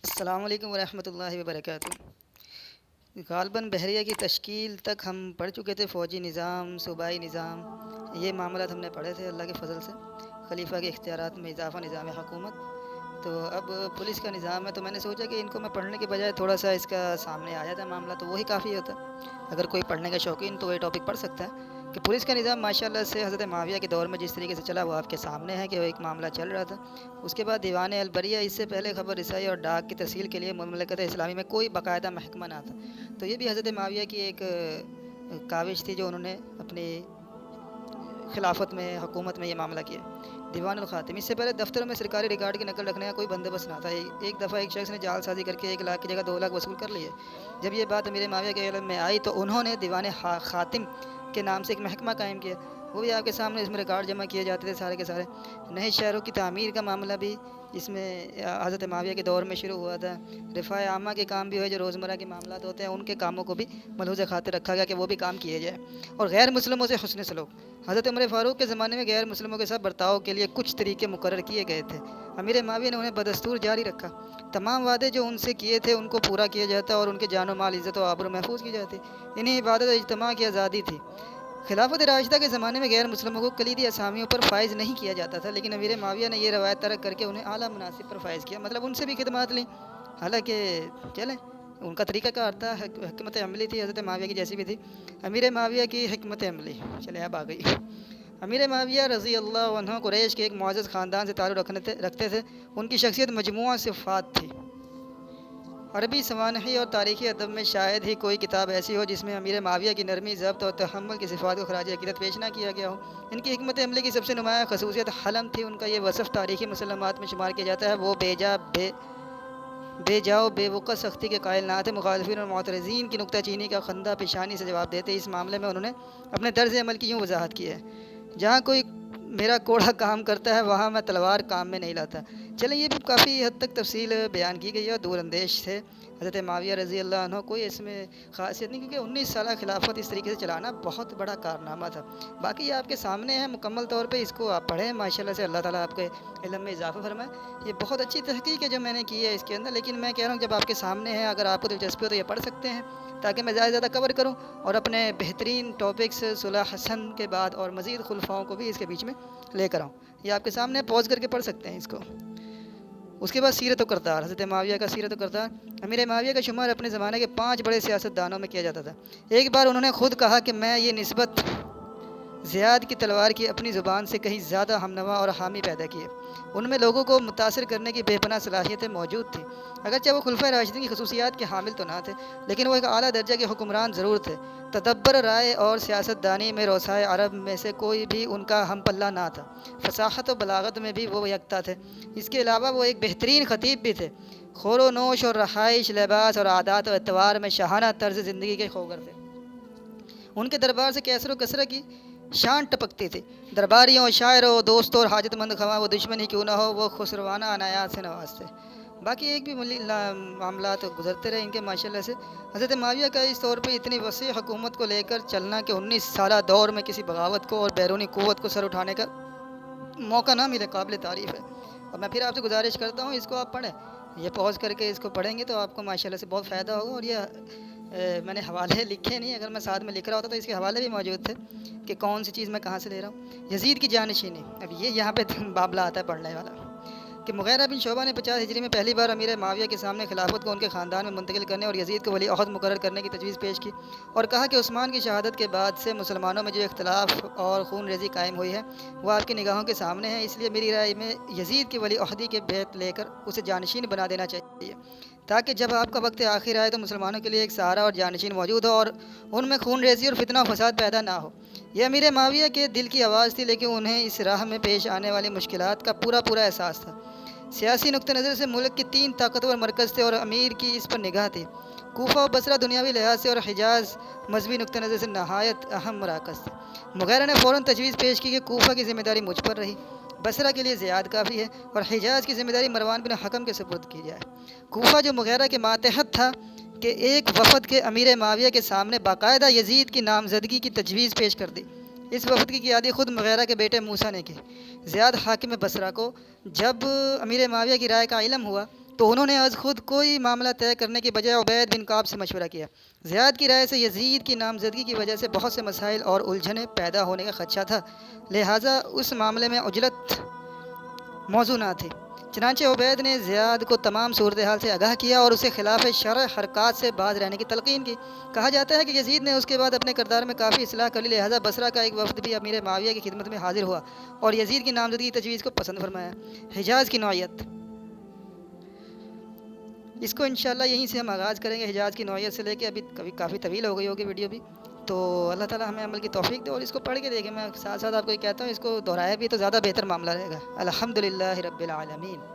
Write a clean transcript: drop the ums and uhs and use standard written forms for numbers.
السلام علیکم ورحمۃ اللہ وبرکاتہ۔ غالباً بحریہ کی تشکیل تک ہم پڑھ چکے تھے، فوجی نظام، صوبائی نظام، یہ معاملات ہم نے پڑھے تھے اللہ کے فضل سے۔ خلیفہ کے اختیارات میں اضافہ، نظام حکومت۔ تو اب پولیس کا نظام ہے، تو میں نے سوچا کہ ان کو میں پڑھنے کے بجائے تھوڑا سا اس کا سامنے آیا تھا معاملہ، تو وہی کافی ہوتا۔ اگر کوئی پڑھنے کا شوقین تو وہ ٹاپک پڑھ سکتا ہے کہ پولیس کا نظام ماشاءاللہ سے حضرت معاویہ کے دور میں جس طریقے سے چلا وہ آپ کے سامنے ہے کہ وہ ایک معاملہ چل رہا تھا۔ اس کے بعد دیوان البریہ، اس سے پہلے خبر رسائی اور ڈاک کی ترسیل کے لیے مملکت اسلامی میں کوئی باقاعدہ محکمہ نہ تھا۔ تو یہ بھی حضرت معاویہ کی ایک کاوش تھی جو انہوں نے اپنی خلافت میں، حکومت میں یہ معاملہ کیا۔ دیوان الخاتم، اس سے پہلے دفتروں میں سرکاری ریکارڈ کی نقل رکھنے کا کوئی بندوبست نہ تھا۔ ایک دفعہ ایک شخص نے جعل سازی کر کے 1 لاکھ کی جگہ 2 لاکھ وصول کر لیے۔ جب یہ بات امیر معاویہ کے علم میں آئی تو انہوں نے دیوان خاتم کے نام سے ایک محکمہ قائم کیا، وہ بھی آپ کے سامنے، اس میں ریکارڈ جمع کیے جاتے تھے سارے کے سارے۔ نئے شہروں کی تعمیر کا معاملہ بھی اس میں حضرت معاویہ کے دور میں شروع ہوا تھا۔ رفاع عامہ کے کام بھی ہوئے، جو روزمرہ کے معاملات ہوتے ہیں ان کے کاموں کو بھی ملحوظ خاطر رکھا گیا کہ وہ بھی کام کیے جائیں۔ اور غیر مسلموں سے حسن سلوک، حضرت عمر فاروق کے زمانے میں غیر مسلموں کے ساتھ برتاؤ کے لیے کچھ طریقے مقرر کیے گئے تھے، امیر معاویہ نے انہیں بدستور جاری رکھا۔ تمام وعدے جو ان سے کیے تھے ان کو پورا کیا جاتا اور ان کے جان و مال، عزت و آبرو محفوظ کی جاتی۔ انہیں عبادت و اجتماع کی آزادی تھی۔ خلافت راشدہ کے زمانے میں غیر مسلموں کو کلیدی اسامیوں پر فائز نہیں کیا جاتا تھا، لیکن امیر معاویہ نے یہ روایت ترک کر کے انہیں اعلیٰ مناصب پر فائز کیا، مطلب ان سے بھی خدمات لیں۔ حالانکہ چلیں، ان کا طریقہ کار تھا، حکمت عملی تھی حضرت معاویہ کی جیسی بھی تھی۔ امیر معاویہ کی حکمت عملی، چلیں اب آ گئی۔ امیر معاویہ رضی اللہ عنہ قریش کے ایک معزز خاندان سے تعلق رکھتے تھے۔ ان کی شخصیت مجموعہ صفات تھی۔ عربی سوانحی اور تاریخی ادب میں شاید ہی کوئی کتاب ایسی ہو جس میں امیر معاویہ کی نرمی، ضبط اور تحمل کی صفات کو خراج عقیدت پیش نہ کیا گیا ہو۔ ان کی حکمت عملی کی سب سے نمایاں خصوصیت حلم تھی۔ ان کا یہ وصف تاریخی مسلمات میں شمار کیا جاتا ہے، وہ بے جاؤ بے وقت سختی کے قائل نہ تھے۔ مخالفین اور معترضین کی نکتہ چینی کا خندہ پیشانی سے جواب دیتے اس معاملے میں انہوں نے اپنے طرز عمل کی یوں وضاحت کی ہے: جہاں کوئی میرا کوڑا کام کرتا ہے وہاں میں تلوار کام میں نہیں لاتا۔ چلیں، یہ بھی کافی حد تک تفصیل بیان کی گئی ہے، دور اندیش تھے حضرت معاویہ رضی اللہ عنہ، کوئی اس میں خاصیت نہیں، کیونکہ 19 سالہ خلافت اس طریقے سے چلانا بہت بڑا کارنامہ تھا۔ باقی یہ آپ کے سامنے ہے مکمل طور پہ، اس کو آپ پڑھیں، ماشاءاللہ سے اللہ تعالیٰ آپ کے علم میں اضافہ فرمائے۔ یہ بہت اچھی تحقیق ہے جو میں نے کی ہے اس کے اندر، لیکن میں کہہ رہا ہوں جب آپ کے سامنے ہے، اگر آپ کو دلچسپی ہو تو یہ پڑھ سکتے ہیں تاکہ میں زیادہ سے زیادہ کور کروں اور اپنے بہترین ٹاپکس صلح حسن کے بعد اور مزید خلفاؤں کو بھی اس کے بیچ میں لے کر آؤں۔ یہ آپ کے سامنے پوز کر کے پڑھ سکتے ہیں اس کو۔ اس کے بعد سیرت و کردار، حضرت معاویہ کا سیرت و کردار۔ امیر معاویہ کا شمار اپنے زمانے کے 5 بڑے سیاست دانوں میں کیا جاتا تھا۔ ایک بار انہوں نے خود کہا کہ میں یہ نسبت زیاد کی تلوار کی اپنی زبان سے کہیں زیادہ ہمنوا اور حامی پیدا کیے۔ ان میں لوگوں کو متاثر کرنے کی بے پناہ صلاحیتیں موجود تھیں۔ اگرچہ وہ خلفۂ راشدین کی خصوصیات کے حامل تو نہ تھے، لیکن وہ ایک اعلیٰ درجہ کے حکمران ضرور تھے۔ تدبر، رائے اور سیاست دانی میں روسائے عرب میں سے کوئی بھی ان کا ہم پلہ نہ تھا۔ فصاحت و بلاغت میں بھی وہ یکتا تھے۔ اس کے علاوہ وہ ایک بہترین خطیب بھی تھے۔ خور و نوش اور رہائش، لباس اور عادات و اطوار میں شاہانہ طرز زندگی کے خوگر تھے۔ ان کے دربار سے کیسر و کثرت کی شان ٹپکتی تھی۔ درباریوں، شاعروں، دوستوں اور حاجت مند خواہ وہ دشمن ہی کیوں نہ ہو، وہ خسروانہ عنایات سے نوازتے۔ باقی ایک بھی معاملات گزرتے رہے ان کے ماشاءاللہ سے۔ حضرت معاویہ کا اس طور پہ اتنی وسیع حکومت کو لے کر چلنا کہ 19 سالہ دور میں کسی بغاوت کو اور بیرونی قوت کو سر اٹھانے کا موقع نہ ملے، قابل تعریف ہے۔ اور میں پھر آپ سے گزارش کرتا ہوں اس کو آپ پڑھیں، یہ پوز کر کے اس کو پڑھیں گے تو آپ کو ماشاءاللہ سے بہت فائدہ ہوگا۔ اور یہ میں نے حوالے لکھے نہیں، اگر میں ساتھ میں لکھ رہا ہوتا تو اس کے حوالے بھی موجود تھے کہ کون سی چیز میں کہاں سے لے رہا ہوں۔ یزید کی جانشینی، اب یہ یہاں پہ بابلہ آتا ہے پڑھنے والا کہ مغیرہ بن شعبہ نے 50 ہجری میں پہلی بار امیر معاویہ کے سامنے خلافت کو ان کے خاندان میں منتقل کرنے اور یزید کو ولی عہد مقرر کرنے کی تجویز پیش کی، اور کہا کہ عثمان کی شہادت کے بعد سے مسلمانوں میں جو اختلاف اور خون ریزی قائم ہوئی ہے وہ آپ کی نگاہوں کے سامنے ہے، اس لیے میری رائے میں یزید کی ولی عہدی کے بیعت لے کر اسے جانشین بنا دینا چاہیے، تاکہ جب آپ کا وقت آخر آئے تو مسلمانوں کے لیے ایک سہارا اور جانشین موجود ہو اور ان میں خون ریزی اور فتنہ و فساد پیدا نہ ہو۔ یہ امیر معاویہ کے دل کی آواز تھی، لیکن انہیں اس راہ میں پیش آنے والی مشکلات کا پورا احساس تھا۔ سیاسی نقطہ نظر سے ملک کے 3 طاقتور مرکز تھے اور امیر کی اس پر نگاہ تھی۔ کوفہ و بصرہ دنیاوی لحاظ سے اور حجاز مذہبی نقطہ نظر سے نہایت اہم مراکز تھے۔ مغیرہ نے فوراً تجویز پیش کی کہ کوفہ کی ذمہ داری مجھ پر رہی، بصرہ کے لیے زیاد کافی ہے، اور حجاز کی ذمہ داری مروان بن حکم کے سپرد کی جائے۔ کوفہ جو مغیرہ کے ماتحت تھا کہ ایک وفد کے امیر معاویہ کے سامنے باقاعدہ یزید کی نامزدگی کی تجویز پیش کر دی۔ اس وفد کی قیادی خود مغیرہ کے بیٹے موسیٰ نے کی۔ زیاد حاکم بصرہ کو جب امیر معاویہ کی رائے کا علم ہوا تو انہوں نے از خود کوئی معاملہ طے کرنے کے بجائے عبید بن کعب سے مشورہ کیا۔ زیاد کی رائے سے یزید کی نامزدگی کی وجہ سے بہت سے مسائل اور الجھنیں پیدا ہونے کا خدشہ تھا، لہٰذا اس معاملے میں عجلت موضوع نہ تھی۔ چنانچہ عبید نے زیاد کو تمام صورتحال سے آگاہ کیا اور اسے خلاف شرع حرکات سے باز رہنے کی تلقین کی۔ کہا جاتا ہے کہ یزید نے اس کے بعد اپنے کردار میں کافی اصلاح کر لی، لہٰذا بصرہ کا ایک وفد بھی امیر معاویہ کی خدمت میں حاضر ہوا اور یزید کی نامزدگی کی تجویز کو پسند فرمایا۔ حجاز کی نوعیت، اس کو انشاءاللہ یہیں سے ہم آغاز کریں گے، حجاز کی نوعیت سے لے کے ابھی کافی طویل ہو گئی ہوگی ویڈیو بھی، تو اللہ تعالیٰ ہمیں عمل کی توفیق دے اور اس کو پڑھ کے دیکھیں۔ میں ساتھ ساتھ آپ کو یہ کہتا ہوں اس کو دہرایا بھی تو زیادہ بہتر معاملہ رہے گا۔ الحمدللہ رب العالمین۔